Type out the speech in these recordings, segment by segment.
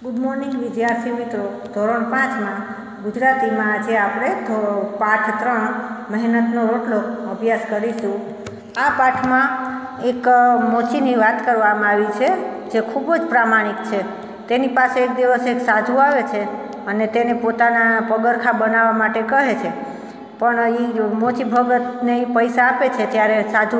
Good morning વિદ્યાર્થી મિત્રો. ધોરણ 5માં ગુજરાતીમાં આજે આપણે પાઠ 3 મહેનતનો રોટલો અભ્યાસ કરીશું. આ પાઠમાં એક મોચીની વાત કરવામાં આવી છે જે ખૂબ જ પ્રામાણિક છે. તેની પાસે એક દિવસ એક સાધુ આવે છે અને તેને પોતાના પગરખાં બનાવવા માટે કહે છે. પણ એ મોચી ભગતને એ પૈસા આપે છે ત્યારે સાધુ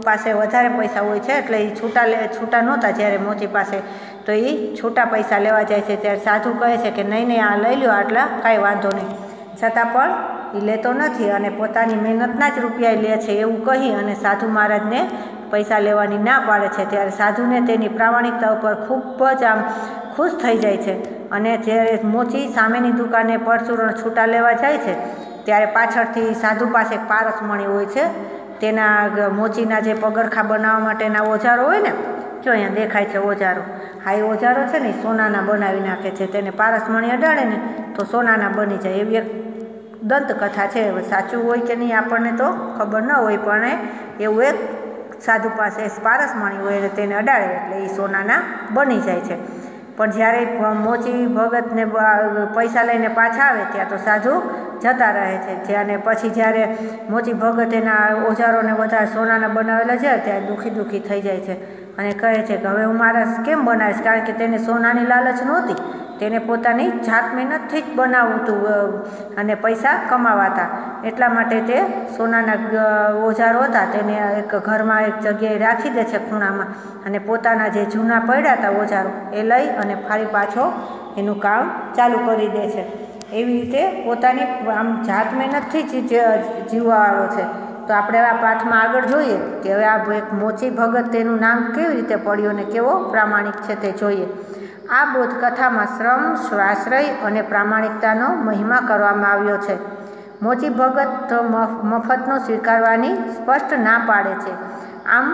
પાસે વધારે પૈસા હોય છે, એટલે એ છૂટા નહોતા. જ્યારે મોચી પાસે તો એ છૂટા પૈસા લેવા જાય છે ત્યારે સાધુ કહે છે કે નહીં આ લઈ લો, આટલા કાંઈ વાંધો નહીં. છતાં પણ એ લેતો નથી અને પોતાની મહેનતના જ રૂપિયા લે છે એવું કહી અને સાધુ મહારાજને પૈસા લેવાની ના પાડે છે. ત્યારે સાધુને તેની પ્રામાણિકતા ઉપર ખૂબ જ ખુશ થઈ જાય છે. અને જ્યારે મોચી સામેની દુકાને પરચુરણ છૂટા લેવા જાય છે ત્યારે પાછળથી સાધુ પાસે પારસમણી હોય છે. તેના મોચીના જે પગરખાં બનાવવા માટેના ઓજારો હોય ને, જો અહીંયા દેખાય છે ઓજારો, હા એ ઓજારો છે ને સોનાના બનાવી નાખે છે. તેને પારસમણી અડાડે ને તો સોનાના બની જાય. એવી એક દંતકથા છે. સાચું હોય કે નહીં આપણને તો ખબર ન હોય, પણ એવું એક સાધુ પાસે પારસમણી હોય એટલે તેને અડાડે એટલે એ સોનાના બની જાય છે. પણ જ્યારે મોચી ભગતને પૈસા લઈને પાછા આવે ત્યાં તો સાધુ જતા રહે છે. અને પછી જ્યારે મોચી ભગત એના ઓજારોને બધા સોનાના બનાવેલા છે ત્યારે દુઃખી થઈ જાય છે અને કહે છે કે હવે હું મારા કેમ બનાવીશ, કારણ કે તેને સોનાની લાલચ નહોતી. તેને પોતાની જાત મહેનતથી જ બનાવવું હતું અને પૈસા કમાવાતા. એટલા માટે તે સોનાના ઓજારો હતા તેને એક ઘરમાં એક જગ્યાએ રાખી દે છે ખૂણામાં, અને પોતાના જે જૂના પડ્યા હતા ઓજારો એ લઈ અને ફરી પાછો એનું કામ ચાલુ કરી દે છે. એવી રીતે પોતાની આમ જાત મહેનતથી જ જીવવાવાળો છે. તો આપણે આ પાઠમાં આગળ જોઈએ કે હવે આ એક મોચી ભગત તેનું નામ કેવી રીતે પડ્યું અને કેવો પ્રામાણિક છે તે જોઈએ. આ બોધકથામાં શ્રમ, સ્વાશ્રય અને પ્રામાણિકતાનો મહિમા કરવામાં આવ્યો છે. મોચી ભગત મફતનો સ્વીકારવાની સ્પષ્ટ ના પાડે છે. આમ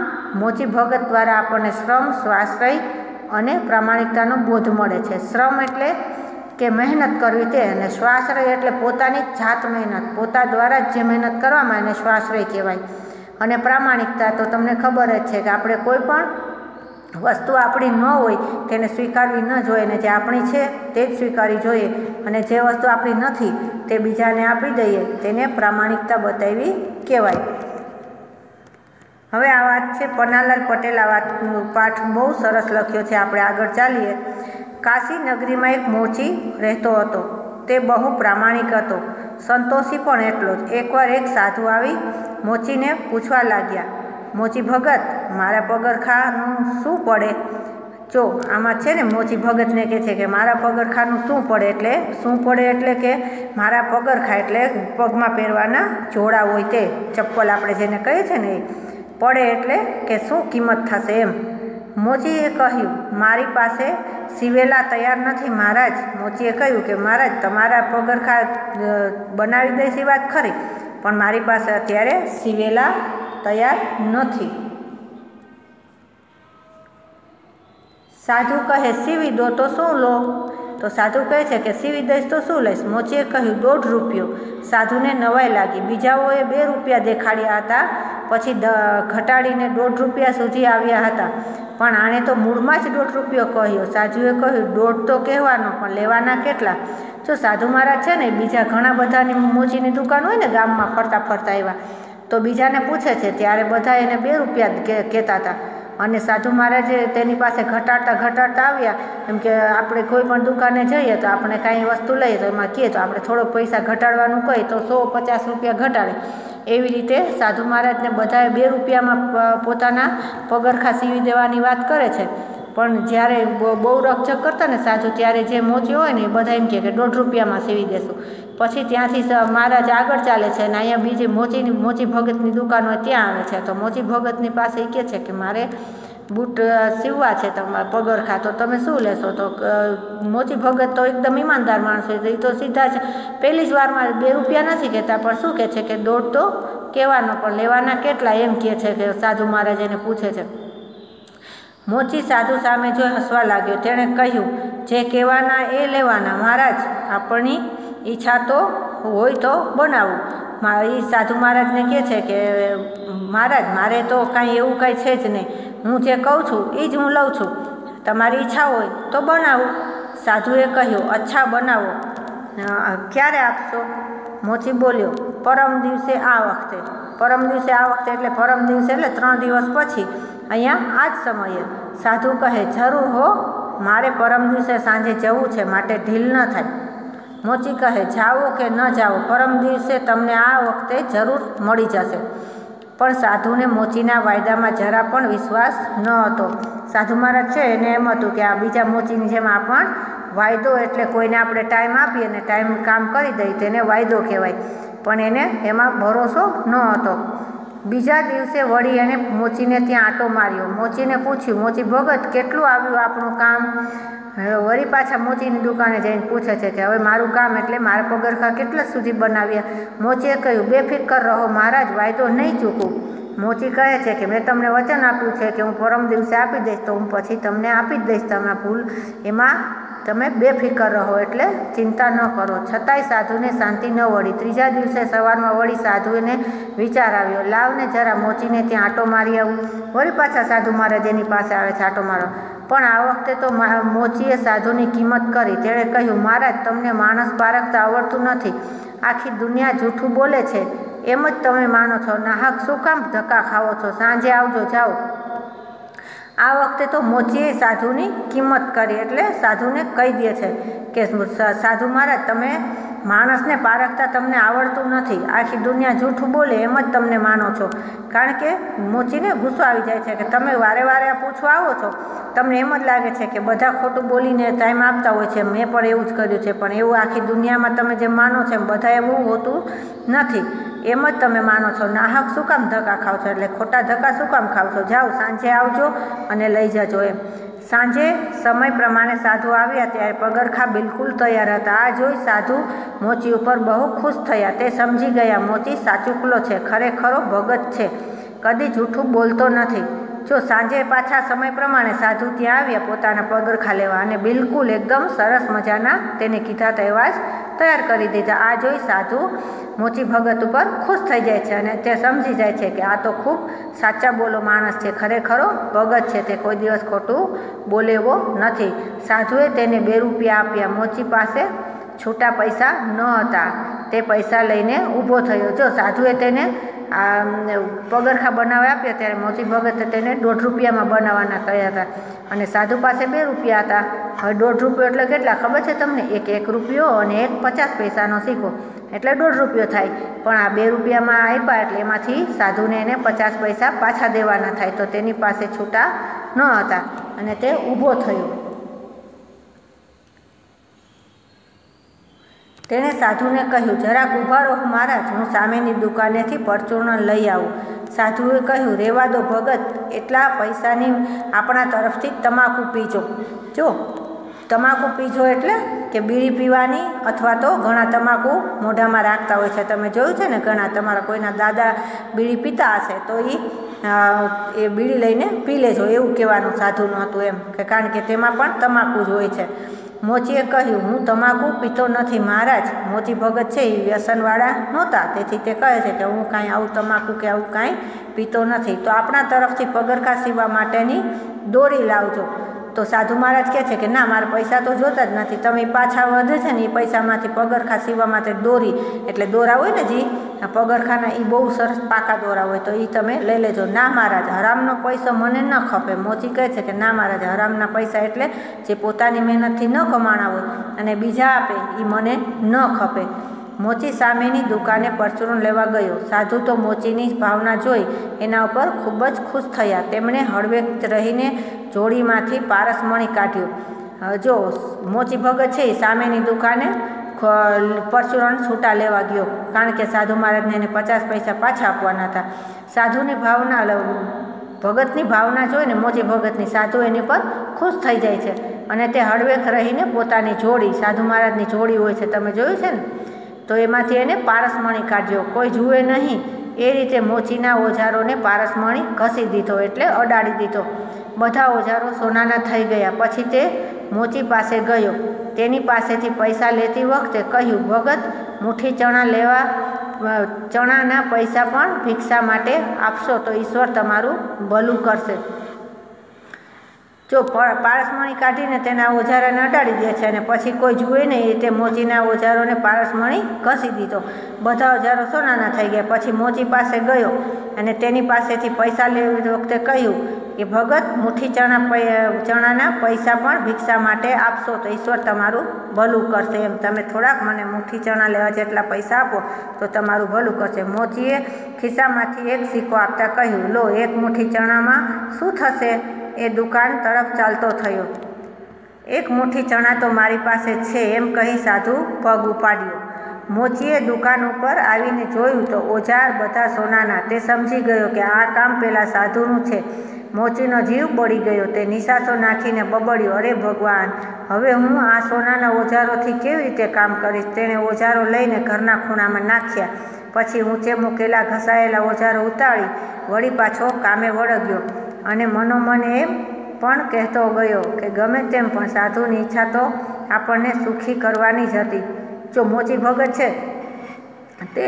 મોચી ભગત દ્વારા આપણને શ્રમ, સ્વાશ્રય અને પ્રામાણિકતાનો બોધ મળે છે. શ્રમ એટલે કે મહેનત કરવી તે, અને સ્વાશ્રય એટલે પોતાની જાત મહેનત, પોતા દ્વારા જ જે મહેનત કરવામાં એને સ્વાશ્રય કહેવાય. અને પ્રામાણિકતા તો તમને ખબર જ છે કે આપણે કોઈ પણ વસ્તુ આપણી ન હોય તેને સ્વીકારવી ન જોઈએ, ને જે આપણી છે તે જ સ્વીકારવી જોઈએ, અને જે વસ્તુ આપણી નથી તે બીજાને આપી દઈએ તેને પ્રામાણિકતા બતાવવી કહેવાય. હવે આ વાત છે પન્નાલાલ પટેલ આ વાતનો પાઠ બહુ સરસ લખ્યો છે. આપણે આગળ ચાલીએ. કાશી નગરીમાં એક મોચી રહેતો હતો. તે બહુ પ્રામાણિક હતો, સંતોષી પણ એટલો જ. એકવાર એક સાધુ આવી મોચીને પૂછવા લાગ્યા, મોચી ભગત, મારા પગરખાંનું શું પડે? જો આમાં છે ને મોચી ભગતને કહે છે કે મારા પગરખાંનું શું પડે એટલે કે મારા પગરખાં એટલે પગમાં પહેરવાના જોડા હોય તે, ચપ્પલ આપણે જેને કહીએ છીએ ને, એ પડે એટલે કે શું કિંમત થશે એમ. મોચીએ કહ્યું, મારી પાસે સીવેલા તૈયાર નથી મહારાજ. મોચીએ કહ્યું કે મહારાજ તમારા પગરખાં બનાવી દઈશ એ વાત ખરી, પણ મારી પાસે અત્યારે સીવેલા તૈયાર નથી. સાધુ કહે, સીવી દો તો શું લો? તો સાધુ કહે છે કે સીવી દઈશ તો શું લઈશ? મોચીએ કહ્યું, 1.5 રૂપિયો. સાધુને નવાઈ લાગી. બીજાઓએ 2 રૂપિયા દેખાડ્યા હતા, પછી ઘટાડીને 1.5 રૂપિયા સુધી આવ્યા હતા, પણ આણે તો મૂળમાં જ 1.5 રૂપિયો કહ્યો. સાધુએ કહ્યું, 1.5 તો કહેવાનો, પણ લેવાના કેટલા? જો સાધુ મહારાજ છે ને બીજા ઘણા બધાની મોચીની દુકાન હોય ને ગામમાં ફરતા એવા, તો બીજાને પૂછે છે ત્યારે બધા એને 2 રૂપિયા કહેતા હતા. અને સાધુ મહારાજે તેની પાસે ઘટાડતા આવ્યા. એમ કે આપણે કોઈ પણ દુકાને જઈએ તો આપણે કાંઈ વસ્તુ લઈએ તો એમાં કહીએ તો આપણે થોડોક પૈસા ઘટાડવાનું કહીએ તો 150 રૂપિયા ઘટાડે. એવી રીતે સાધુ મહારાજને બધાએ 2 રૂપિયામાં પોતાના પગરખાં સીવી દેવાની વાત કરે છે. પણ જ્યારે બહુ રકઝક કરતા ને સાધુ, ત્યારે જે મોચી હોય ને એ બધા એમ કહે કે 1.5 રૂપિયામાં સીવી દેશું. પછી ત્યાંથી મહારાજ આગળ ચાલે છે અને અહીંયા બીજી મોચી ભગતની દુકાન હોય ત્યાં આવે છે. તો મોચી ભગતની પાસે એ કહે છે કે મારે બૂટ સીવવા છે તમારા પગરખાં, તો તમે શું લેશો? તો મોચી ભગત તો એકદમ ઈમાનદાર માણસ હોય, તો એ તો સીધા જ પહેલી જ વારમાં 2 રૂપિયા નથી કહેતા, પણ શું કહે છે કે 1.5 તો કહેવાનો, પણ લેવાના કેટલા એમ કહે છે કે સાધુ મહારાજ એને પૂછે છે. મોચી સાધુ સામે જોઈ હસવા લાગ્યો. તેણે કહ્યું, જે કહેવાના એ લેવાના મહારાજ, આપણી ઈચ્છા તો હોય તો બનાવું. એ સાધુ મહારાજને કહે છે કે મહારાજ મારે તો કાંઈ એવું કાંઈ છે જ નહીં, હું જે કહું છું એ જ હું લઉં છું, તમારી ઈચ્છા હોય તો બનાવું. સાધુએ કહ્યું, અચ્છા બનાવો, ક્યારે આપશો? મોચી બોલ્યો, પરમ દિવસે આ વખતે. પરમ દિવસે આ વખતે એટલે પરમ દિવસે એટલે 3 દિવસ પછી, અહીંયા આ જ સમયે. સાધુ કહે, જરૂર હો, મારે પરમ દિવસે સાંજે જવું છે, માટે ઢીલ ન થાય. મોચી કહે, જાઓ કે ન જાઓ, પરમ દિવસે તમને આ વખતે જરૂર મળી જશે. પણ સાધુને મોચીના વાયદામાં જરા પણ વિશ્વાસ ન હતો. સાધુ મહારાજ છે એને એમ હતું કે આ બીજા મોચીની જેમ આ પણ વાયદો એટલે કોઈને આપણે ટાઈમ આપીએ અને ટાઈમ કામ કરી દઈએ તેને વાયદો કહેવાય, પણ એને એમાં ભરોસો ન હતો. બીજા દિવસે વળી એને મોચીને ત્યાં આંટો માર્યો. મોચીને પૂછ્યું, મોચી ભગત કેટલું આવ્યું આપણું કામ? વળી પાછા મોચીની દુકાને જઈને પૂછે છે કે હવે મારું કામ એટલે મારા પગરખા કેટલા સુધી બનાવ્યા? મોચીએ કહ્યું, બેફિકર રહો મહારાજ, વાયદો નહીં ચૂકું. મોચી કહે છે કે મેં તમને વચન આપ્યું છે કે હું પરમ દિવસે આપી દઈશ, તો હું પછી તમને આપી જ દઈશ. તમે ભૂલ એમાં તમે બેફિકર રહો, એટલે ચિંતા ન કરો. છતાંય સાધુને શાંતિ ન વળી. ત્રીજા દિવસે સવારમાં વળી સાધુને વિચાર આવ્યો, લાવને જરા મોચીને ત્યાં આંટો મારી આવું. વળી પાછા સાધુ મહારાજ એની પાસે આવે છે આંટો મારવા. પણ આ વખતે તો મોચીએ સાધુની કિંમત કરી. તેણે કહ્યું, મહારાજ તમને માણસ પારખતા આવડતું નથી. આખી દુનિયા જૂઠું બોલે છે એમ જ તમે માનો છો. નાહક શું કામ ધક્કા ખાવો છો? સાંજે આવજો, જાઓ. આ વખતે તો મોચીએ સાધુની કિંમત કરી, એટલે સાધુને કહી દે છે કે સાધુ મહારાજ તમે માણસને પારખતા તમને આવડતું નથી. આખી દુનિયા જૂઠું બોલે એમ જ તમને માનો છો. કારણ કે મોચીને ગુસ્સો આવી જાય છે કે તમે વારે વારે આ પૂછવા આવો છો, તમને એમ જ લાગે છે કે બધા ખોટું બોલીને ટાઈમ આપતા હોય છે. મેં પણ એવું જ કર્યું છે, પણ એવું આખી દુનિયામાં તમે જેમ માનો છો એમ બધા એવું હોતું નથી. એમ જ તમે માનો છો. નાહક શું કામ ધક્કા ખાવ છો? એટલે ખોટા ધક્કા શું કામ ખાવ છો? જાઓ, સાંજે આવજો અને લઈ જજો એમ. સાંજે સમય પ્રમાણે સાધુ આવ્યા ત્યારે પગરખા બિલકુલ તૈયાર હતા. આ જોઈ સાધુ મોચી ઉપર બહુ ખુશ થયા. તે સમજી ગયા મોચી સાચુકલો છે, ખરેખરો ભગત છે, કદી જૂઠું બોલતો નથી. જો સાંજે પાછા સમય પ્રમાણે સાધુ ત્યાં આવ્યા પોતાના પગરખા લેવા, અને બિલકુલ એકદમ સરસ મજાના તેને કીધા તેવા જ તૈયાર કરી દીધા. આ જોઈ સાધુ મોચી ભગત ઉપર ખુશ થઈ જાય છે અને તે સમજી જાય છે કે આ તો ખૂબ સાચા બોલો માણસ છે, ખરેખરો ભગત છે, તે કોઈ દિવસ ખોટું બોલે એવો નથી. સાધુએ તેને 2 રૂપિયા આપ્યા. મોચી પાસે છૂટા પૈસા ન હતા. તે પૈસા લઈને ઊભો થયો. જો સાધુએ તેને પગરખા બનાવવા આપ્યા ત્યારે મોચી ભગતે તેને 1.5 રૂપિયામાં બનાવવાના કહ્યા હતા, અને સાધુ પાસે 2 રૂપિયા હતા. હવે 1.5 રૂપિયો એટલે કેટલા ખબર છે તમને? 1 રૂપિયો અને 50 પૈસાનો સિક્કો એટલે 1.5 રૂપિયો થાય. પણ આ 2 રૂપિયામાં આપ્યા એટલે એમાંથી સાધુને એને 50 પૈસા પાછા દેવાના થાય. તો તેની પાસે છૂટા ન હતા અને તે ઊભો થયો. તેણે સાધુને કહ્યું, જરાક ઊભા રહો મહારાજ, હું સામેની દુકાનેથી પરચૂર્ણ લઈ આવું. સાધુએ કહ્યું, રહેવા દો ભગત, એટલા પૈસાની આપણા તરફથી તમાકુ પીજો. જો તમાકુ પીજો એટલે કે બીડી પીવાની, અથવા તો ઘણા તમાકુ મોઢામાં રાખતા હોય છે. તમે જોયું છે ને, ઘણા તમારા કોઈના દાદા બીડી પીતા હશે તો એ બીડી લઈને પી લેજો, એવું કહેવાનું સાધુનું હતું એમ, કે કારણ કે તેમાં પણ તમાકુ જ હોય છે. મોચીએ કહ્યું, હું તમાકુ પીતો નથી મહારાજ. મોચી ભગત છે એ વ્યસનવાળા નહોતા, તેથી તે કહે છે કે હું કાંઈ આવું તમાકુ કે આવું કાંઈ પીતો નથી. તો આપણા તરફથી પગરખા સીવવા માટેની દોરી લાવજો. તો સાધુ મહારાજ કહે છે કે ના, મારે પૈસા તો જોતા જ નથી. તમે પાછા વધે છે ને એ પૈસામાંથી પગરખા સીવવા માટે દોરી, એટલે દોરા હોય ને જે પગરખાના, એ બહુ સરસ પાકા દોરા હોય, તો એ તમે લઈ લેજો. ના મહારાજ, હરામનો પૈસો મને ન ખપે. મોચી કહે છે કે ના મહારાજ, હરામના પૈસા એટલે જે પોતાની મહેનતથી ન કમાણા હોય અને બીજા આપે એ મને ન ખપે. મોચી સામેની દુકાને પરચૂરણ લેવા ગયો. સાધુ તો મોચીની ભાવના જોઈ એના ઉપર ખૂબ જ ખુશ થયા. તેમણે હળવે રહીને જોડીમાંથી પારસમણી કાઢ્યો. જો મોચી ભગત છે એ સામેની દુકાને પરચૂરણ છૂટા લેવા ગયો, કારણ કે સાધુ મહારાજને એને 50 પૈસા પાછા આપવાના હતા. સાધુની ભાવના, ભગતની ભાવના જોઈને મોચી ભગતની, સાધુ એની પર ખુશ થઈ જાય છે અને તે હળવેક રહીને પોતાની જોડી, સાધુ મહારાજની જોડી હોય છે, તમે જોયું છે ને, તો એમાંથી એને પારસમણી કાઢ્યો. કોઈ જુએ નહીં એ રીતે મોચીના ઓજારોને પારસમણી ઘસી દીધો, એટલે અડાડી દીધો. બધા ઓજારો સોનાના થઈ ગયા. પછી તે મોચી પાસે ગયો. તેની પાસેથી પૈસા લેતી વખતે કહ્યું, ભગત, મુઠ્ઠી ચણા લેવા, ચણાના પૈસા પણ ભિક્ષા માટે આપશો તો ઈશ્વર તમારું ભલું કરશે. જો પારસમણી કાઢીને તેના ઓજારાને અડાડી દે છે અને પછી કોઈ જુએ નહીં એ તે મોચીના ઓજારોને પારસમણી ઘસી દીધો. બધા ઓજારો સોનાના થઈ ગયા. પછી મોચી પાસે ગયો અને તેની પાસેથી પૈસા લેવી વખતે કહ્યું કે ભગત, મુઠ્ઠી ચણાના પૈસા પણ ભિક્ષા માટે આપશો તો ઈશ્વર તમારું ભલું કરશે. એમ તમે થોડાક મને મુઠ્ઠી ચણા લેવા જેટલા પૈસા આપો તો તમારું ભલું કરશે. મોચીએ ખિસ્સામાંથી એક સિક્કો આપતા કહ્યું, લો, એક મુઠ્ઠી ચણામાં શું થશે? એ દુકાન તરફ ચાલતો થયો. એક મુઠ્ઠી ચણા તો મારી પાસે છે, એમ કહી સાધુ પગ ઉપાડ્યો. મોચીએ દુકાન ઉપર આવીને જોયું તો ઓજાર બધા સોનાના. તે સમજી ગયો કે આ કામ પેલા સાધુનું છે. મોચીનો જીવ બળી ગયો. તે નિશાસો નાખીને બબડ્યો, અરે ભગવાન, હવે હું આ સોનાના ઓજારોથી કેવી રીતે કામ કરીશ? તેણે ઓજારો લઈને ઘરના ખૂણામાં નાખ્યા. પછી ઊંચે મૂકેલા ઘસાયેલા ઓજારો ઉતારી વળી પાછો કામે વળગ્યો અને મનોમન એમ પણ કહેતો ગયો કે ગમે તેમ પણ સાધુની ઈચ્છા તો આપણને સુખી કરવાની જ હતી. જો મોચી ભગત છે તે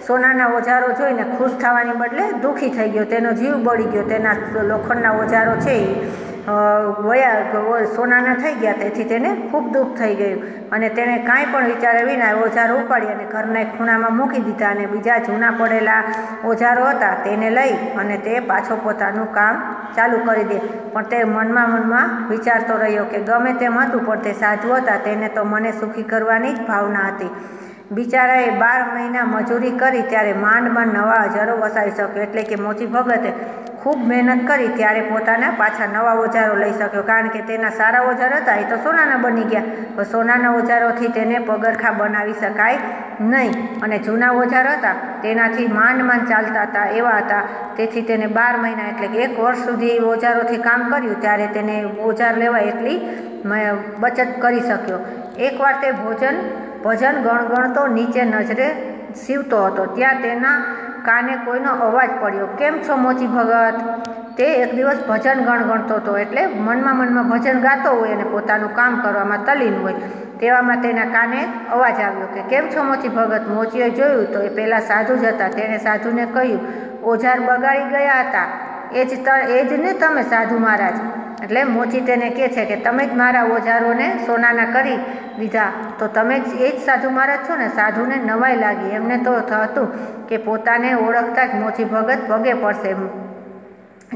સોનાના ઓજારો જોઈને ખુશ થવાની બદલે દુઃખી થઈ ગયો. તેનો જીવ બળી ગયો. તેના લોખંડના ઓજારો છે એ સોનાના થઈ ગયા. તેથી તેને ખૂબ દુઃખ થઈ ગયું અને તેણે કાંઈ પણ વિચારે વિના ઓજારો ઉપાડી અને ઘરના એક ખૂણામાં મૂકી દીધા અને બીજા જૂના પડેલા ઓજારો હતા તેને લઈ અને તે પાછો પોતાનું કામ ચાલુ કરી દે. પણ તે મનમાં વિચારતો રહ્યો કે ગમે તેમ હતું પણ તે સાધુ હતા, તેને તો મને સુખી કરવાની જ ભાવના હતી. બિચારાએ 12 મહિના મજૂરી કરી ત્યારે માંડ નવા ઓજારો વસાવી શક્યો. એટલે કે મોચી ભગતે ખૂબ મહેનત કરી ત્યારે પોતાના પાછા નવા ઓજારો લઈ શક્યો. કારણ કે તેના સારા ઓજાર હતા એ તો સોનાના બની ગયા. સોનાના ઓજારોથી તેને પગરખા બનાવી શકાય નહીં અને જૂના ઓજાર હતા તેનાથી માંડ ચાલતા હતા એવા હતા. તેથી તેને 12 મહિના એટલે કે 1 વર્ષ સુધી ઓજારોથી કામ કર્યું ત્યારે તેને ઓજાર લેવા એટલી બચત કરી શક્યો. એકવાર તે ભજન ગણગણતો નીચે નજરે સીવતો હતો. ત્યાં તેના કાને કોઈનો અવાજ પડ્યો. કેમ છો મોચી ભગત? તે એક દિવસ ભજન ગણગણતો હતો. એટલે મનમાં ભજન ગાતો હોય અને પોતાનું કામ કરવામાં તલ્લીન હોય. તેવામાં તેના કાને અવાજ આવ્યો કે કેમ છો મોચી ભગત? મોચીએ જોયું તો એ પહેલાં સાધુ જ હતા. તેણે સાધુને કહ્યું, ઓજાર બગાડી ગયા હતા એ જ ને તમે સાધુ મહારાજ? એટલે મોચી તેને કહે છે કે તમે જ મારા ઓજારોને સોનાના કરી દીધા તો તમે જ એ જ સાધુ મહારાજ છો ને? સાધુને નવાઈ લાગી. એમને તો હતું કે પોતાને ઓળખતા જ મોચી ભગત પગે પડશે.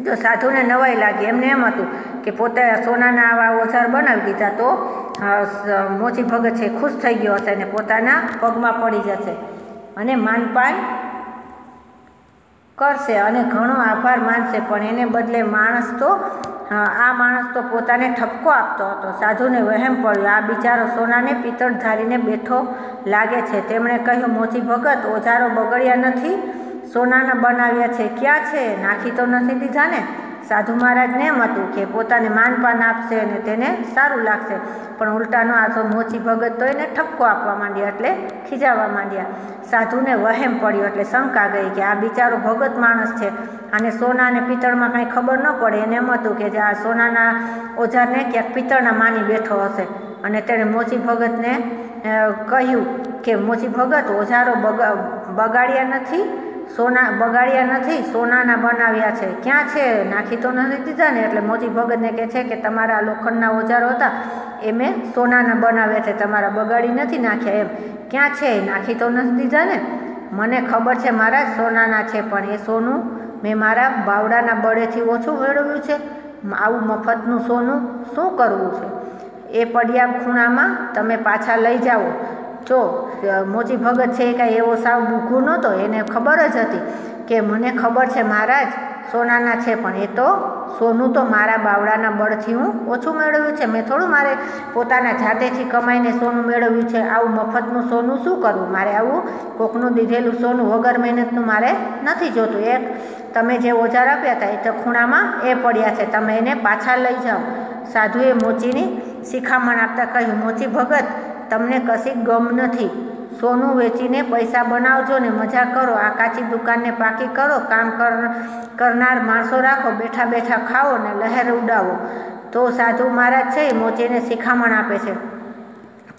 જો સાધુને નવાઈ લાગી, એમને એમ હતું કે પોતે સોનાના આવા ઓજાર બનાવી દીધા તો મોચી ભગત છે ખુશ થઈ ગયો હશે અને પોતાના પગમાં પડી જશે અને માનપાન કરશે અને ઘણો આભાર માનશે. પણ એને બદલે માણસ તો પોતાને ઠપકો આપતો હતો. સાધુને વહેમ પડ્યો, આ બિચારો સોનાને પિત્તળ ધારીને બેઠો લાગે છે. તેમણે કહ્યું, મોચી ભગત, ઓજારો બગડ્યા નથી, સોનાના બનાવ્યા છે. ક્યાં છે? નાખી તો નથી દીધા ને? સાધુ મહારાજને એમ હતું કે પોતાને માનપાન આપશે અને તેને સારું લાગશે. પણ ઉલટાનો આ તો મોચી ભગત તો એને ઠપકો આપવા માંડ્યા એટલે ખીજાવા માંડ્યા. સાધુને વહેમ પડ્યો એટલે શંકા ગઈ કે આ બિચારો ભગત માણસ છે, આને સોના અને પિત્તળમાં કાંઈ ખબર ન પડે. એને એમ હતું કે આ સોનાના ઓજારને ક્યાંક પિત્તળના માની બેઠો હશે અને તેણે મોચી ભગતને કહ્યું કે મોચી ભગત, ઓજારો બગાડ્યા નથી, સોનાના બનાવ્યા છે. ક્યાં છે? નાખી તો નથી દીધા ને? એટલે મોચી ભગતને કહે છે કે તમારા લોખંડના ઓજારો હતા એ મેં સોનાના બનાવ્યા છે, તમારા બગાડી નથી નાખ્યા. એમ ક્યાં છે? નાખી તો નથી દીધા ને? મને ખબર છે મહારાજ સોનાના છે, પણ એ સોનું મેં મારા બાવડાના બળેથી ઓછું મેળવ્યું છે. આવું મફતનું સોનું શું કરવું છે? એ પડ્યા ખૂણામાં તમે પાછા લઈ જાઓ. જો મોચી ભગત છે એ કાંઈ એવો સાવ બુઘો નહોતો. એને ખબર જ હતી કે મને ખબર છે મહારાજ સોનાના છે, પણ એ તો સોનું તો મારા બાવડાના બળથી હું ઓછું મેળવ્યું છે. મેં થોડું મારે પોતાના જાતેથી કમાઈને સોનું મેળવ્યું છે. આવું મફતનું સોનું શું કરવું? મારે આવું કોકનું દીધેલું સોનું વગર મહેનતનું મારે નથી જોતું. એક તમે જે ઓજાર આપ્યા હતા એ તો ખૂણામાં એ પડ્યા છે, તમે એને પાછા લઈ જાઓ. સાધુએ મોચીની શિખામણ આપતા કહ્યું, મોચી ભગત, તમને કશી ગમ નથી. સોનું વેચીને પૈસા બનાવજો ને મજા કરો. આ કાચી દુકાનને પાકી કરો. કામ કરનાર માણસો રાખો. બેઠા બેઠા ખાઓ ને લહેર ઉડાવો. તો સાધુ મહારાજ છે એ મોચીને શિખામણ આપે છે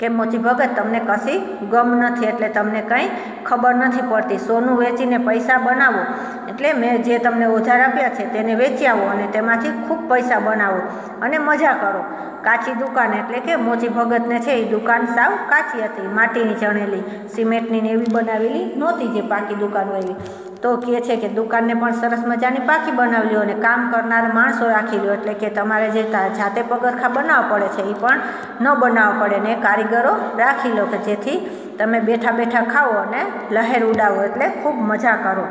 કે મોચી ભગત તમને કશી ગમ નથી, એટલે તમને કંઈ ખબર નથી પડતી. સોનું વેચીને પૈસા બનાવો, એટલે મેં જે તમને ઓજાર આપ્યા છે તેને વેચી આવો અને તેમાંથી ખૂબ પૈસા બનાવો અને મજા કરો. કાચી દુકાન એટલે કે મોચી ભગતને છે એ દુકાન સાવ કાચી હતી, માટીની ચણેલી, સિમેન્ટની ને એવી બનાવેલી નહોતી જે પાકી દુકાન હોય એવી. તો કહે છે કે દુકાનને પણ સરસ મજાની પાકી બનાવી લો અને કામ કરનાર માણસો રાખી લો, એટલે કે તમારે જે જાતે પગરખા બનાવવા પડે છે એ પણ ન બનાવવા પડે, ને કારીગરો રાખી લો કે જેથી તમે બેઠા બેઠા ખાઓ અને લહેર ઉડાવો, એટલે ખૂબ મજા કરો.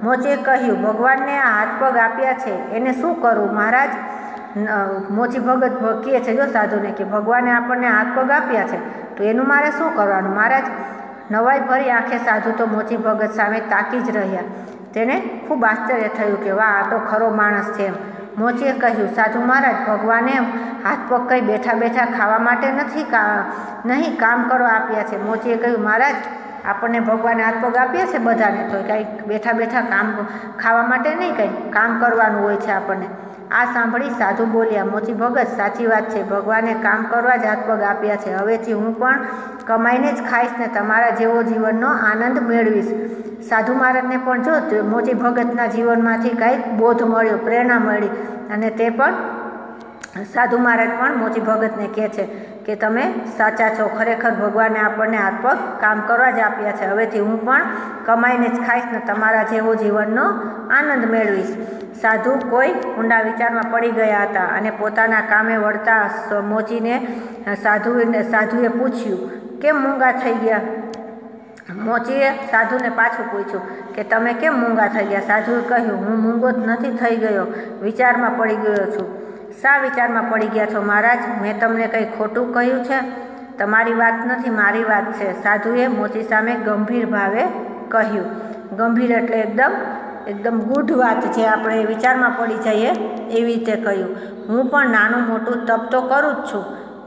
મોચીએ કહ્યું, ભગવાનને આ હાથ પગ આપ્યા છે એને શું કરું મહારાજ? મોચી ભગત કહે છે જો સાધુને કે ભગવાને આપણને હાથ પગ આપ્યા છે તો એનું મારે શું કરવાનું મહારાજ? નવાઈ ભરી આંખે સાધુ તો મોચી ભગત સામે તાકી જ રહ્યા. તેને ખૂબ આશ્ચર્ય થયું કે વાહ, આ તો ખરો માણસ છે એમ. મોચીએ કહ્યું, સાધુ મહારાજ, ભગવાને હાથ પગ કંઈ બેઠા બેઠા ખાવા માટે નહીં કામ કરવા આપ્યા છે. મોચીએ કહ્યું, મહારાજ, આપણને ભગવાને હાથ પગ આપ્યા છે બધાને, તો કંઈ બેઠા બેઠા કામ ખાવા માટે નહીં, કંઈ કામ કરવાનું હોય છે આપણને. આ સાંભળી સાધુ બોલ્યા, મોચી ભગત, સાચી વાત છે, ભગવાને કામ કરવા જ હાથ પગ આપ્યા છે. હવેથી હું પણ કમાઈને જ ખાઈશ ને તમારા જેવો જીવનનો આનંદ મેળવીશ. સાધુ મહારાજને પણ જો મોચી ભગતના જીવનમાંથી કંઈક બોધ મળ્યો, પ્રેરણા મળી, અને તે પણ સાધુ મહારાજ પણ મોચી ભગતને કહે છે કે તમે સાચા છો, ખરેખર ભગવાને આપણને હાથ પગ કામ કરવા જ આપ્યા છે. હવેથી હું પણ કમાઈને જ ખાઈશ ને તમારા જેવો જીવનનો આનંદ મેળવીશ. સાધુ કોઈ ઊંડા વિચારમાં પડી ગયા હતા અને પોતાના કામે વળતા મોચીને સાધુએ પૂછ્યું, કેમ મૂંગા થઈ ગયા? મોચીએ સાધુને પાછું પૂછ્યું કે તમે કેમ મૂંગા થઈ ગયા? સાધુએ કહ્યું, હું મૂંગો જ નથી થઈ ગયો, વિચારમાં પડી ગયો છું. શા વિચારમાં પડી ગયા છો મહારાજ? મેં તમને કંઈ ખોટું કહ્યું છે? તમારી વાત નથી, મારી વાત છે, સાધુએ મોચી સામે ગંભીર ભાવે કહ્યું. ગંભીર એટલે એકદમ ગૂઢ વાત, જે આપણે વિચારમાં પડી જઈએ એવી રીતે કહ્યું. હું પણ નાનું મોટું તપ તો કરું જ છું.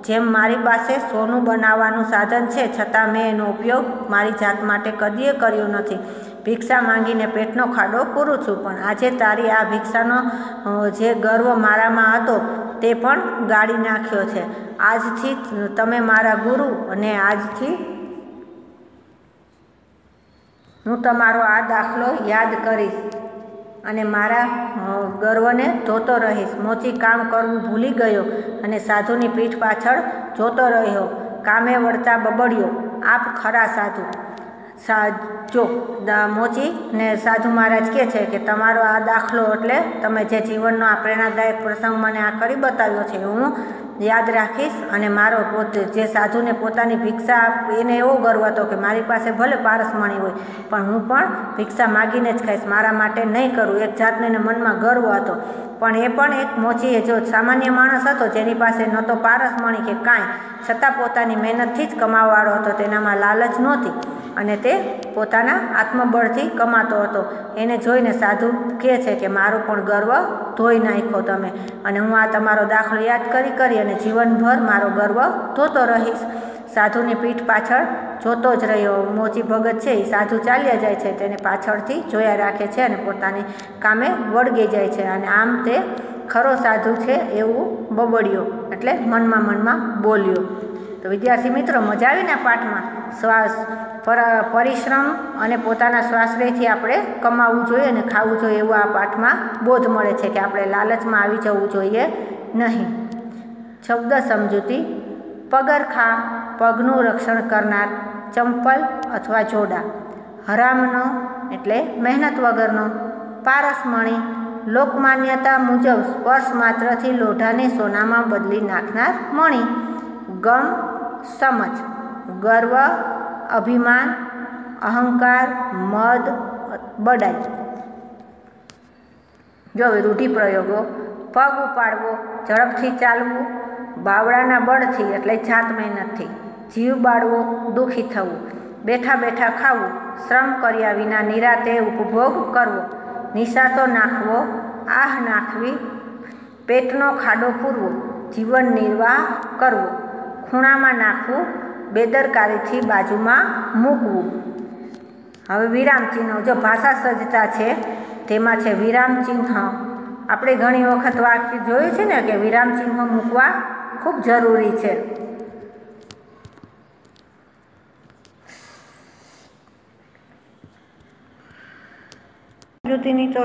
જેમ મારી પાસે સોનું બનાવવાનું સાધન છે, છતાં મેં એનો ઉપયોગ મારી જાત માટે કદીએ કર્યો નથી. ભિક્ષા માંગીને પેટનો ખાડો પૂરું છું, પણ આજે તારી આ ભિક્ષાનો જે ગર્વ મારામાં હતો તે પણ ગાળી નાખ્યો છે. આજથી તમે મારા ગુરુ, અને આજથી હું તમારો આ દાખલો યાદ કરીશ અને મારા ગર્વને જોતો રહીશ. મોચી કામ કરવું ભૂલી ગયો અને સાધુની પીઠ પાછળ જોતો રહ્યો. કામે વળતા બબડ્યો, આપ ખરા સાધુ. જો મોચી ને સાધુ મહારાજ કહે છે કે તમારો આ દાખલો, એટલે તમે જે જીવનનો આ પ્રેરણાદાયક પ્રસંગ મને આ કરી બતાવ્યો છે, હું યાદ રાખીશ. અને મારો જે સાધુને પોતાની ભિક્ષા, એને એવો ગર્વ હતો કે મારી પાસે ભલે પારસમણી હોય પણ હું પણ ભિક્ષા માગીને જ ખાઈશ, મારા માટે નહીં કરું. એક જાતને મનમાં ગર્વ હતો, પણ એ પણ એક મોચીએ જો સામાન્ય માણસ હતો જેની પાસે ન તો પારસમણી કે કાંઈ, છતાં પોતાની મહેનતથી જ કમાવાવાળો હતો, તેનામાં લાલચ નહોતી અને તે પોતાના આત્મબળથી કમાતો હતો. એને જોઈને સાધુ કહે છે કે મારો પણ ગર્વ ધોઈ નાખ્યો તમે, અને હું આ તમારો દાખલો યાદ કરી અને જીવનભર મારો ગર્વ ધોતો રહીશ. સાધુની પીઠ પાછળ જોતો જ રહ્યો. મોચી ભગત છે એ સાધુ ચાલ્યા જાય છે, તેને પાછળથી જોયા રાખે છે અને પોતાની કામે વળગી જાય છે. અને આમ તે ખરો સાધુ છે એવું બબડ્યો, એટલે મનમાં બોલ્યો. તો વિદ્યાર્થી મિત્રો, મજા આવીને પાઠમાં પરિશ્રમ અને પોતાના સ્વાશ્રયથી આપણે કમાવવું જોઈએ અને ખાવું જોઈએ એવું આ પાઠમાં બોધ મળે છે કે આપણે લાલચમાં આવી જવું જોઈએ નહીં. શબ્દ સમજૂતી: પગરખા, પગનું રક્ષણ કરનાર, ચંપલ અથવા જોડા. હરામનો એટલે મહેનત વગરનો. પારસમણી, લોકમાન્યતા મુજબ સ્પર્શ માત્રથી લોઢાને સોનામાં બદલી નાખનાર મણી. ગમ, સમજ, ગર્વ, અભિમાન, અહંકાર, મદ, બડાઈ. જો રૂઢિપ્રયોગો: પગ ઉપાડવો, ઝડપથી ચાલવું, બાવળાના બળથી એટલે જાત મહેનતથી. જીવ બાળવો, દુઃખી થવું. બેઠા બેઠા ખાવું, શ્રમ કર્યા વિના નિરાતે ઉપભોગ કરવો. નિશાસો નાખવો, આહ નાખવી, પેટનો ખાડો પૂરવો, જીવન નિર્વાહ કરવો. ખૂણામાં નાખવું, બેદરકારીથી બાજુમાં મૂકવું. હવે વિરામ ચિહ્નો. જો ભાષા સજ્જતા છે તેમાં છે વિરામ ચિહ્ન. આપણે ઘણી વખત વાક્ય જોયું છે ને કે વિરામ ચિહ્નો મૂકવા ખૂબ જરૂરી છે. સમજૂતીની તો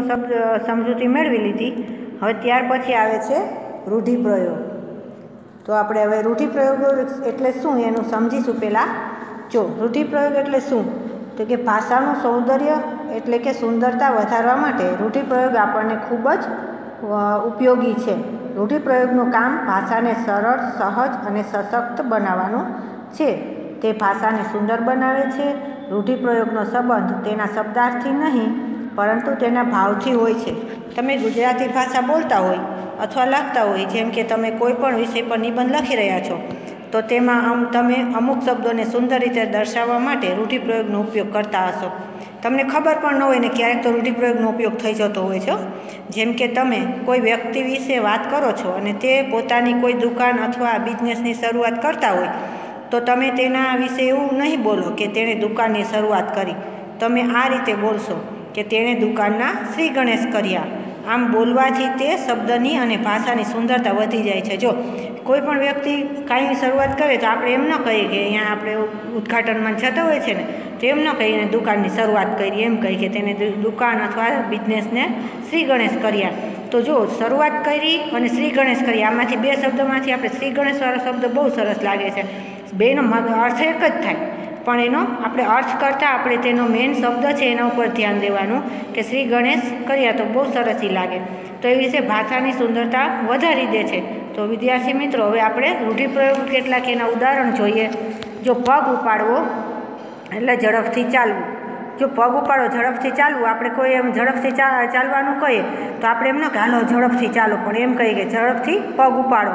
સમજૂતી મેળવી લીધી. હવે ત્યાર પછી આવે છે રૂઢિપ્રયોગ. તો આપણે હવે રૂઢિપ્રયોગ એટલે શું એનું સમજીશું. પહેલાં જો રૂઢિપ્રયોગ એટલે શું, તો કે ભાષાનું સૌંદર્ય એટલે કે સુંદરતા વધારવા માટે રૂઢિપ્રયોગ આપણને ખૂબ જ ઉપયોગી છે. રૂઢિપ્રયોગનું કામ ભાષાને સરળ, સહજ અને સશક્ત બનાવવાનું છે. તે ભાષાને સુંદર બનાવે છે. રૂઢિપ્રયોગનો સંબંધ તેના શબ્દાર્થથી નહીં પરંતુ તેના ભાવથી હોય છે. તમે ગુજરાતી ભાષા બોલતા હોય અથવા લખતા હોય, જેમ કે તમે કોઈ પણ વિષય પર નિબંધ લખી રહ્યા છો, તો તેમાં તમે અમુક શબ્દોને સુંદર રીતે દર્શાવવા માટે રૂઢિપ્રયોગનો ઉપયોગ કરતા હશો. તમને ખબર પણ ન હોય ને ક્યારેક તો રૂઢિપ્રયોગનો ઉપયોગ થઈ જતો હોય છે. જેમ કે તમે કોઈ વ્યક્તિ વિશે વાત કરો છો અને તે પોતાની કોઈ દુકાન અથવા બિઝનેસની શરૂઆત કરતા હોય, તો તમે તેના વિશે એવું નહીં બોલો કે તેણે દુકાનની શરૂઆત કરી. તમે આ રીતે બોલશો કે તેણે દુકાનના શ્રી ગણેશ કર્યા. આમ બોલવાથી તે શબ્દની અને ભાષાની સુંદરતા વધી જાય છે. જો કોઈ પણ વ્યક્તિ કાંઈ શરૂઆત કરે તો આપણે એમ ન કહીએ કે અહીંયા આપણે ઉદ્ઘાટનમાં જતા હોય છે ને, તો એમ ન કહીએ દુકાનની શરૂઆત કરી, એમ કહી કે તેને દુકાન અથવા બિઝનેસને શ્રી ગણેશ કર્યા. તો જો શરૂઆત કરી અને શ્રી ગણેશ કરી, આમાંથી બે શબ્દોમાંથી આપણે શ્રી ગણેશવાળો શબ્દ બહુ સરસ લાગે છે. બેનો અર્થ એક જ થાય, પણ એનો આપણે અર્થ કરતાં આપણે તેનો મેઇન શબ્દ છે એના ઉપર ધ્યાન દેવાનું કે શ્રી ગણેશ કર્યા, તો બહુ સરસ લાગે. તો એવી રીતે ભાષાની સુંદરતા વધારી દે છે. તો વિદ્યાર્થી મિત્રો, હવે આપણે રૂઢિપ્રયોગ કેટલાક એના ઉદાહરણ જોઈએ. જો પગ ઉપાડવો એટલે ઝડપથી ચાલવું. જો પગ ઉપાડો ઝડપથી ચાલવું, આપણે કોઈ એમ ઝડપથી ચાલવાનું કહીએ તો આપણે એમ ન કે હાલો ઝડપથી ચાલો, પણ એમ કહીએ કે ઝડપથી પગ ઉપાડો.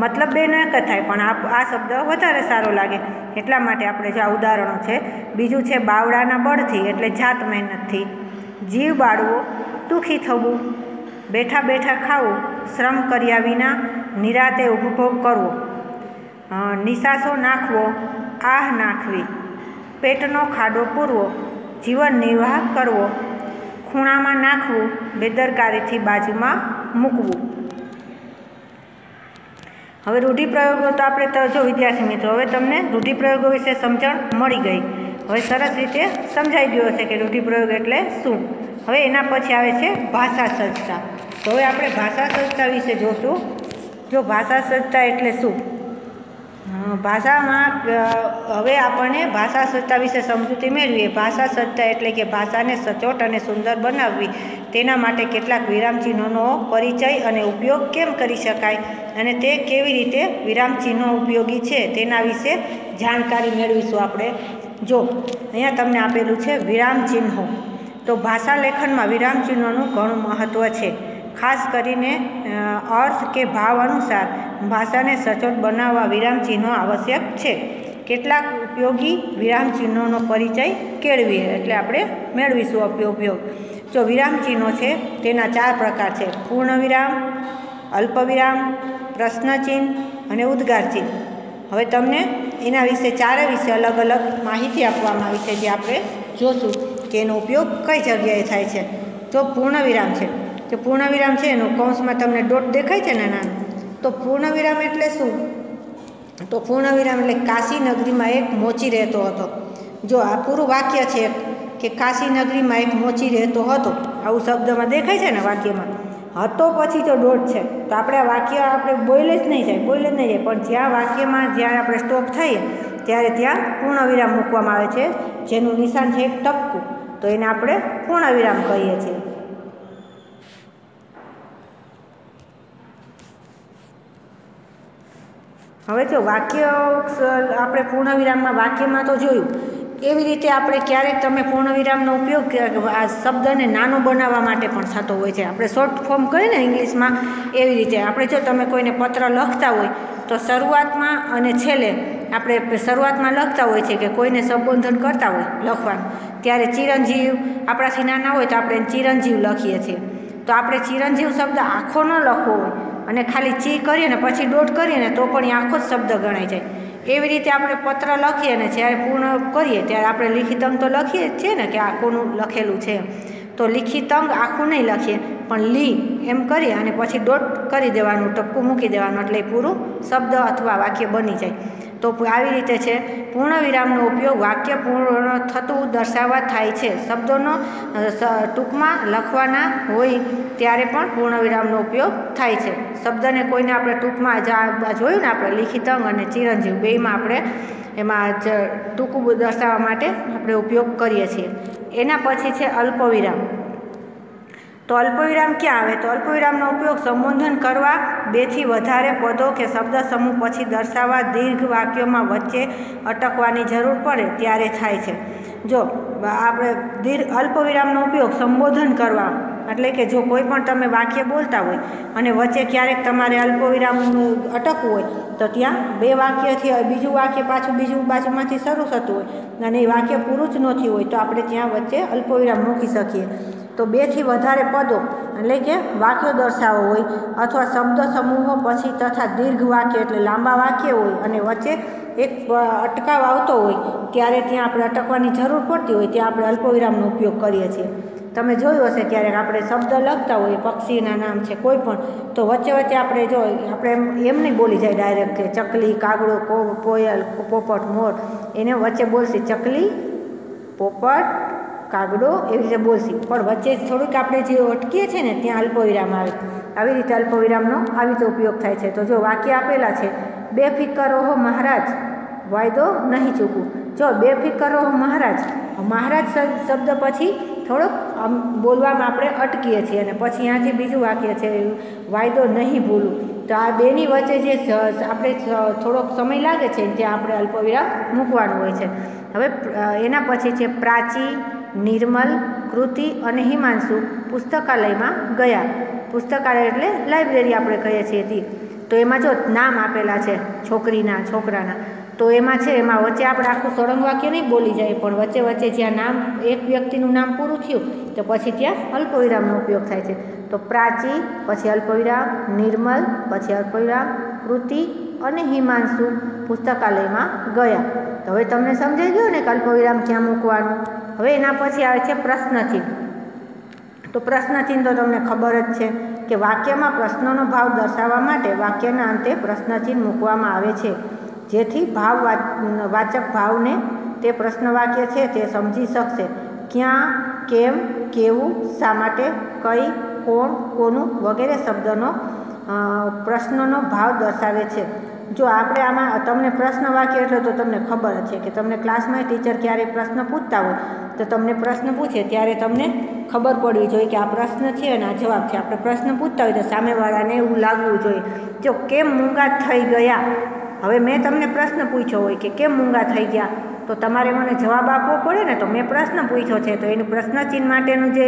મતલબ બેનો એક જ થાય, પણ આ શબ્દ વધારે સારો લાગે. એટલા માટે આપણે જે આ ઉદાહરણો છે. બીજું છે બાવડાના બળથી એટલે જાત મહેનતથી. જીવ બાળવો, દુઃખી થવું. બેઠા બેઠા ખાવું, શ્રમ કર્યા વિના નિરાતે ઉપભોગ કરવો. નિશાસો નાખવો, આહ નાખવી. પેટનો ખાડો પૂરવો, જીવન નિર્વાહ કરવો. ખૂણામાં નાખવું, બેદરકારીથી બાજુમાં મૂકવું. હવે રૂઢિપ્રયોગો તો આપણે તો જો વિદ્યાર્થી મિત્રો, હવે તમને રૂઢિપ્રયોગો વિશે સમજણ મળી ગઈ. હવે સરસ રીતે સમજાઈ ગયો છે કે રૂઢિપ્રયોગ એટલે શું. હવે એના પછી આવે છે ભાષા સજ્જતા. તો હવે આપણે ભાષા સજ્જતા વિશે જોશું. જો ભાષા સજ્જતા એટલે શું, ભાષામાં હવે આપણને ભાષા સજ્જતા વિશે સમજૂતી મેળવીએ. ભાષા સજ્જતા એટલે કે ભાષાને સચોટ અને સુંદર બનાવવી, તેના માટે કેટલાક વિરામચિહ્નોનો પરિચય અને ઉપયોગ કેમ કરી શકાય અને તે કેવી રીતે વિરામચિહ્નો ઉપયોગી છે તેના વિશે જાણકારી મેળવીશું આપણે. જો અહીંયા તમને આપેલું છે વિરામચિહ્નો. તો ભાષા લેખનમાં વિરામચિહ્નોનું ઘણું મહત્ત્વ છે. ખાસ કરીને અર્થ કે ભાવ અનુસાર ભાષાને સચોટ બનાવવા વિરામચિહ્નો આવશ્યક છે. કેટલાક ઉપયોગી વિરામચિહ્નોનો પરિચય કેળવીએ એટલે આપણે મેળવીશું ઉપયોગ. જો વિરામચિહ્નો છે તેના 4 પ્રકાર છે: પૂર્ણવિરામ, અલ્પવિરામ, પ્રશ્નચિહ્ન અને ઉદ્ગારચિહ્ન. હવે તમને એના વિશે 4 વિશે અલગ અલગ માહિતી આપવામાં આવી છે, જે આપણે જોશું કે એનો ઉપયોગ કઈ જગ્યાએ થાય છે. જો પૂર્ણવિરામ છે, તો પૂર્ણવિરામ છે એનું કૌંસમાં તમને ડોટ દેખાય છે ને નાનું, તો પૂર્ણવિરામ એટલે શું? તો પૂર્ણવિરામ એટલે કાશી નગરીમાં એક મોચી રહેતો હતો. જો આ પૂરું વાક્ય છે કે કાશી નગરીમાં એક મોચી રહેતો હતો, આવું શબ્દમાં દેખાય છે ને વાક્યમાં. હતો પછી તો ડોટ છે, તો આપણે આ વાક્ય આપણે બોલે જ નહીં જાય, પણ જ્યાં વાક્યમાં જ્યારે આપણે સ્ટોપ થઈએ ત્યારે ત્યાં પૂર્ણવિરામ મૂકવામાં આવે છે, જેનું નિશાન છે એક ટપકું, તો એને આપણે પૂર્ણવિરામ કહીએ છીએ. હવે જો વાક્ય આપણે પૂર્ણવિરામમાં વાક્યમાં તો જોયું, એવી રીતે આપણે ક્યારેક તમે પૂર્ણવિરામનો ઉપયોગ આ શબ્દને નાનો બનાવવા માટે પણ થતો હોય છે. આપણે શોર્ટ ફોર્મ કહીએ ને ઇંગ્લિશમાં, એવી રીતે આપણે જો તમે કોઈને પત્ર લખતા હોય તો શરૂઆતમાં અને છેલ્લે આપણે શરૂઆતમાં લખતા હોય છે કે કોઈને સંબોધન કરતા હોય લખવાનું, ત્યારે ચિરંજીવ આપણાથી નાના હોય તો આપણે ચિરંજીવ લખીએ છીએ. તો આપણે ચિરંજીવ શબ્દ આખો ન લખવો હોય અને ખાલી ચી કરીએ ને પછી ડોટ કરીએ ને તો પણ એ આખો જ શબ્દ ગણાઈ જાય. એવી રીતે આપણે પત્ર લખીએ ને જ્યારે પૂર્ણ કરીએ ત્યારે આપણે લિખિત અંગ તો લખીએ જ છીએ ને કે આખું લખેલું છે, તો લિખિત અંગ આખું નહીં લખીએ પણ લી એમ કરીએ અને પછી ડોટ કરી દેવાનું, ટપકું મૂકી દેવાનું, એટલે પૂરું શબ્દ અથવા વાક્ય બની જાય. તો આવી રીતે છે પૂર્ણવિરામનો ઉપયોગ વાક્ય પૂર્ણ થતું દર્શાવવા થાય છે. શબ્દોનો ટૂંકમાં લખવાના હોય ત્યારે પણ પૂર્ણવિરામનો ઉપયોગ થાય છે. શબ્દને કોઈને આપણે ટૂંકમાં જોયું ને આપણે લિખિત અંગ અને ચિરંજીવ બેયમાં આપણે એમાં ટૂંકું દર્શાવવા માટે આપણે ઉપયોગ કરીએ છીએ. એના પછી છે અલ્પવિરામ. તો અલ્પવિરામ ક્યાં આવે? તો અલ્પવિરામનો ઉપયોગ સંબોધન કરવા, 2 થી વધારે પદો કે શબ્દ સમૂહ પછી દર્શાવવા, દીર્ઘ વાક્યોમાં વચ્ચે અટકવાની જરૂર પડે ત્યારે થાય છે. જો આપણે અલ્પવિરામનો ઉપયોગ સંબોધન કરવા એટલે કે જો કોઈ પણ તમે વાક્ય બોલતા હોય અને વચ્ચે ક્યારેક તમારે અલ્પવિરામ અટકવું હોય તો ત્યાં 2 વાક્યથી બીજું વાક્ય પાછું બીજું બાજુમાંથી શરૂ થતું હોય અને એ વાક્ય પૂરું જ નથી હોય તો આપણે ત્યાં વચ્ચે અલ્પવિરામ મૂકી શકીએ. તો 2 થી વધારે પદો એટલે કે વાક્યો દર્શાવવો હોય અથવા શબ્દ સમૂહો પછી તથા દીર્ઘ વાક્ય એટલે લાંબા વાક્ય હોય અને વચ્ચે એક અટકાવ આવતો હોય ત્યારે ત્યાં આપણે અટકવાની જરૂર પડતી હોય ત્યાં આપણે અલ્પવિરામનો ઉપયોગ કરીએ છીએ. તમે જોયું હશે ક્યારેક આપણે શબ્દ લખતા હોઈએ, પક્ષીના નામ છે કોઈ પણ, તો વચ્ચે વચ્ચે આપણે જો આપણે એમ નહીં બોલી જાય ડાયરેક્ટ કે ચકલી, કાગડો, કોયલ, પોપટ, મોર, એને વચ્ચે બોલશે ચકલી, પોપટ, કાગડો એવી રીતે બોલશી, પણ વચ્ચે થોડુંક આપણે જે અટકીએ છીએ ને ત્યાં અલ્પવિરામ આવે. આવી રીતે અલ્પવિરામનો આવી રીતે ઉપયોગ થાય છે. તો જો વાક્ય આપેલા છે, બેફિકર રહો મહારાજ, વાયદો નહીં ચૂકવું. જો બેફિકર રહો મહારાજ, મહારાજ શબ્દ પછી થોડોક બોલવામાં આપણે અટકીએ છીએ અને પછી ત્યાંથી બીજું વાક્ય છે વાયદો નહીં ભૂલું. તો આ બેની વચ્ચે જે આપણે થોડોક સમય લાગે છે ત્યાં આપણે અલ્પવિરામ મૂકવાનું હોય છે. હવે એના પછી છે પ્રાચી, નિર્મલ, કૃતિ અને હિમાંશુ પુસ્તકાલયમાં ગયા. પુસ્તકાલય એટલે લાઇબ્રેરી આપણે કહીએ છીએ તે. તો એમાં જો નામ આપેલા છે છોકરીના, છોકરાના, તો એમાં છે એમાં વચ્ચે આપણે આખું સળંગ વાક્ય નહીં બોલી જાય પણ વચ્ચે વચ્ચે જ્યાં નામ એક વ્યક્તિનું નામ પૂરું થયું તો પછી ત્યાં અલ્પવિરામનો ઉપયોગ થાય છે. તો પ્રાચી પછી અલ્પવિરામ, નિર્મલ પછી અલ્પવિરામ, કૃતિ અને હિમાંશુ પુસ્તકાલયમાં ગયા. તો હવે તમને સમજાઈ ગયું ને કે અલ્પવિરામ ક્યાં મૂકવાનું. હવે એના પછી આવે છે પ્રશ્નચિહ્ન. તો પ્રશ્નચિહ્ન તો તમને ખબર જ છે કે વાક્યમાં પ્રશ્નનો ભાવ દર્શાવવા માટે વાક્યના અંતે પ્રશ્નચિહ્ન મૂકવામાં આવે છે જેથી વાચક ભાવને તે પ્રશ્ન વાક્ય છે તે સમજી શકશે. ક્યાં, કેમ, કેવું, શા માટે, કઈ, કોણ, કોનું વગેરે શબ્દનો પ્રશ્નનો ભાવ દર્શાવે છે. જો આપણે આમાં તમને પ્રશ્ન વાક્ય એટલે તો તમને ખબર જ છે કે તમને ક્લાસમાં ટીચર ક્યારેય પ્રશ્ન પૂછતા હોય તો તમને પ્રશ્ન પૂછે ત્યારે તમને ખબર પડવી જોઈએ કે આ પ્રશ્ન છે અને આ જવાબ છે. આપણે પ્રશ્ન પૂછતા હોય તો સામેવાળાને એવું લાગવું જોઈએ. જો કેમ મૂંગા થઈ ગયા, હવે મેં તમને પ્રશ્ન પૂછ્યો હોય કે કેમ મૂંગા થઈ ગયા, તો તમારે મને જવાબ આપવો પડે ને. તો મેં પ્રશ્ન પૂછ્યો છે તો એનું પ્રશ્નચિહ્ન માટેનું જે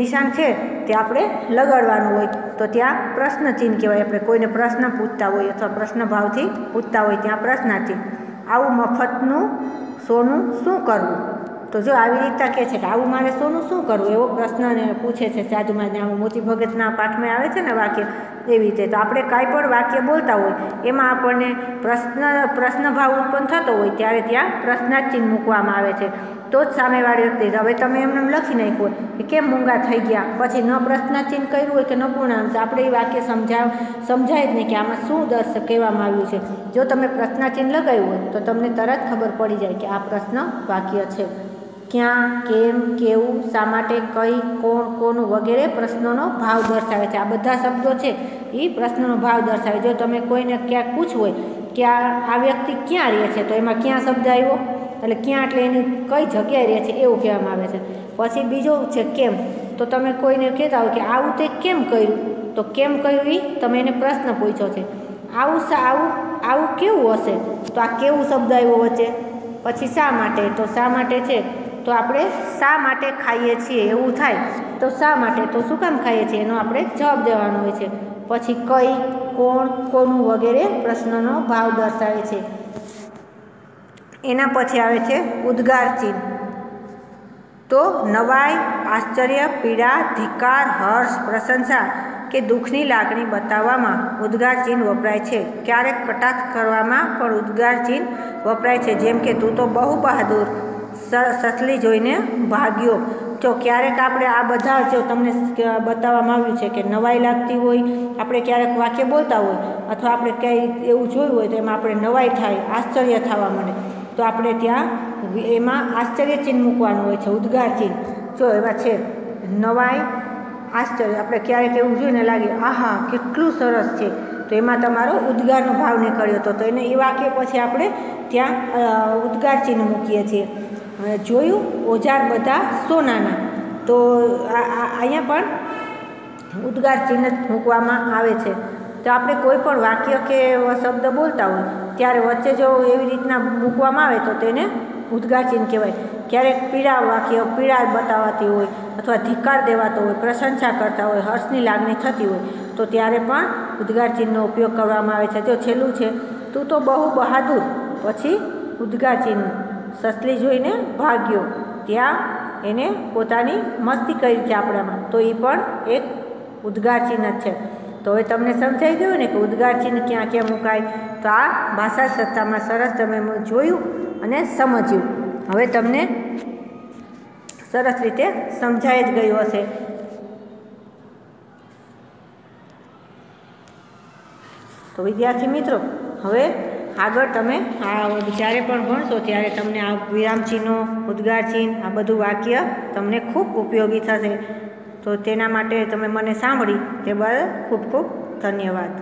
નિશાન છે તે આપણે લગાડવાનું હોય તો ત્યાં પ્રશ્નચિહ્ન કહેવાય. આપણે કોઈને પ્રશ્ન પૂછતા હોય અથવા પ્રશ્ન ભાવથી પૂછતા હોય ત્યાં પ્રશ્નાચિહ્ન. આવું મફતનું સોનું શું કરવું? તો જો આવી રીતે કહે છે કે આવું મારે સોનું શું કરવું એવો પ્રશ્ન પૂછે છે સાધુમાં. આવું મોતી ભગતના પાઠમાં આવે છે ને વાક્ય એવી રીતે. તો આપણે કાંઈ પણ વાક્ય બોલતા હોય એમાં આપણને પ્રશ્ન ભાવ ઉત્પન્ન થતો હોય ત્યારે ત્યાં પ્રશ્નાચિહ્ન મૂકવામાં આવે છે તો જ સામેવાળી વ્યક્તિ. હવે તમે એમને લખી નાખ્યું હોય કે કેમ મૂંગા થઈ ગયા, પછી ન પ્રશ્નાચિહ્ન કર્યું હોય કે ન પૂર્ણાંક, આપણે એ વાક્ય સમજાય જ નહીં કે આમાં શું કહેવામાં આવ્યું છે. જો તમે પ્રશ્નાચિહ્ન લગાવ્યું હોય તો તમને તરત ખબર પડી જાય કે આ પ્રશ્ન વાક્ય છે. ક્યાં, કેમ, કેવું, શા માટે, કઈ, કોણ, કોનું વગેરે પ્રશ્નોનો ભાવ દર્શાવે છે. આ બધા શબ્દો છે એ પ્રશ્નનો ભાવ દર્શાવે. જો તમે કોઈને ક્યાંક પૂછવું હોય કે આ વ્યક્તિ ક્યાં રહે છે તો એમાં ક્યાં શબ્દ આવ્યો એટલે ક્યાં એટલે એની કઈ જગ્યાએ રહે છે એવું કહેવામાં આવે છે. પછી બીજો છે કેમ. તો તમે કોઈને કહેતા હોય કે આવું તે કેમ કર્યું, તો કેમ કર્યું એ તમે એને પ્રશ્ન પૂછ્યો છે. આવું કેવું હશે, તો આ કેવું શબ્દ આવ્યો વચ્ચે. પછી શા માટે, તો શા માટે છે તો આપણે શા માટે ખાઈએ છીએ એવું થાય તો શા માટે, તો શું કામ ખાઈએ છીએ એનો આપણે જવાબ દેવાનો હોય છે. પછી કઈ, કોણ, કોનું વગેરે પ્રશ્નનો ભાવ દર્શાવે છે. એના પછી આવે છે ઉદ્ગાર ચિહ્ન. તો નવાઈ, આશ્ચર્ય, પીડા, ધિક્કાર, હર્ષ, પ્રશંસા કે દુઃખની લાગણી બતાવવામાં ઉદ્ગાર ચિહ્ન વપરાય છે. ક્યારેક કટાક્ષ કરવામાં પણ ઉદ્ગાર ચિહ્ન વપરાય છે. જેમ કે તું તો બહુ બહાદુર, સસલી જોઈને ભાગ્યો, જો ક્યારેક આપણે આ બધા જો તમને બતાવવામાં આવ્યું છે કે નવાઈ લાગતી હોય, આપણે ક્યારેક વાક્ય બોલતા હોય અથવા આપણે કંઈ એવું જોયું હોય તો એમાં આપણે નવાઈ થાય, આશ્ચર્ય થવા માંડે, તો આપણે ત્યાં એમાં આશ્ચર્ય ચિહ્ન મૂકવાનું હોય છે, ઉદ્ગાર ચિહ્ન. જો એમાં છે નવાઈ, આશ્ચર્ય. આપણે ક્યારેક એવું જોઈને લાગે આહા કેટલું સરસ છે, તો એમાં તમારો ઉદ્ગારનો ભાવ નીકળ્યો હતો, તો એને એ વાક્ય પછી આપણે ત્યાં ઉદ્ગાર ચિહ્ન મૂકીએ છીએ. જોયું ઓજાર બધા સોનાના, તો અહીંયા પણ ઉદ્ગાર ચિહ્ન મૂકવામાં આવે છે. તો આપણે કોઈ પણ વાક્ય કે શબ્દ બોલતા હોય ત્યારે વચ્ચે જો એવી રીતના મૂકવામાં આવે તો તેને ઉદ્ગાર ચિહ્ન કહેવાય. ક્યારેક પીળા વાક્ય પીળા બતાવાતી હોય અથવા ધિક્કાર દેવાતો હોય, પ્રશંસા કરતા હોય, હર્ષની લાગણી થતી હોય, તો ત્યારે પણ ઉદ્ગાર ચિહ્નનો ઉપયોગ કરવામાં આવે છે. જો છેલ્લું છે તું તો બહુ બહાદુર, પછી ઉદ્ગાર ચિહ્ન. સસલી જોઈને ભાગ્યો, ત્યાં એને પોતાની મસ્તી કરી છે આપણામાં, તો એ પણ એક ઉદ્ગાર ચિહ્ન જ છે. તો હવે તમને સમજાઈ ગયું ને કે ઉદ્ગાર ચિહ્ન ક્યાં ક્યાં મુકાય. તો આ ભાષા સત્તામાં સરસ તમે જોયું અને સમજ્યું. હવે તમને સરસ રીતે સમજાઈ જ ગયું હશે. તો વિદ્યાર્થી મિત્રો, હવે આગળ તમે જ્યારે પણ ભણશો ત્યારે તમને આ વિરામ ચિહ્નો, ઉદ્ગાર ચિહ્ન, આ બધું વાક્ય તમને ખૂબ ઉપયોગી થશે. તો તેના માટે તમે મને સાંભળી તે બદલ ખૂબ ખૂબ ધન્યવાદ.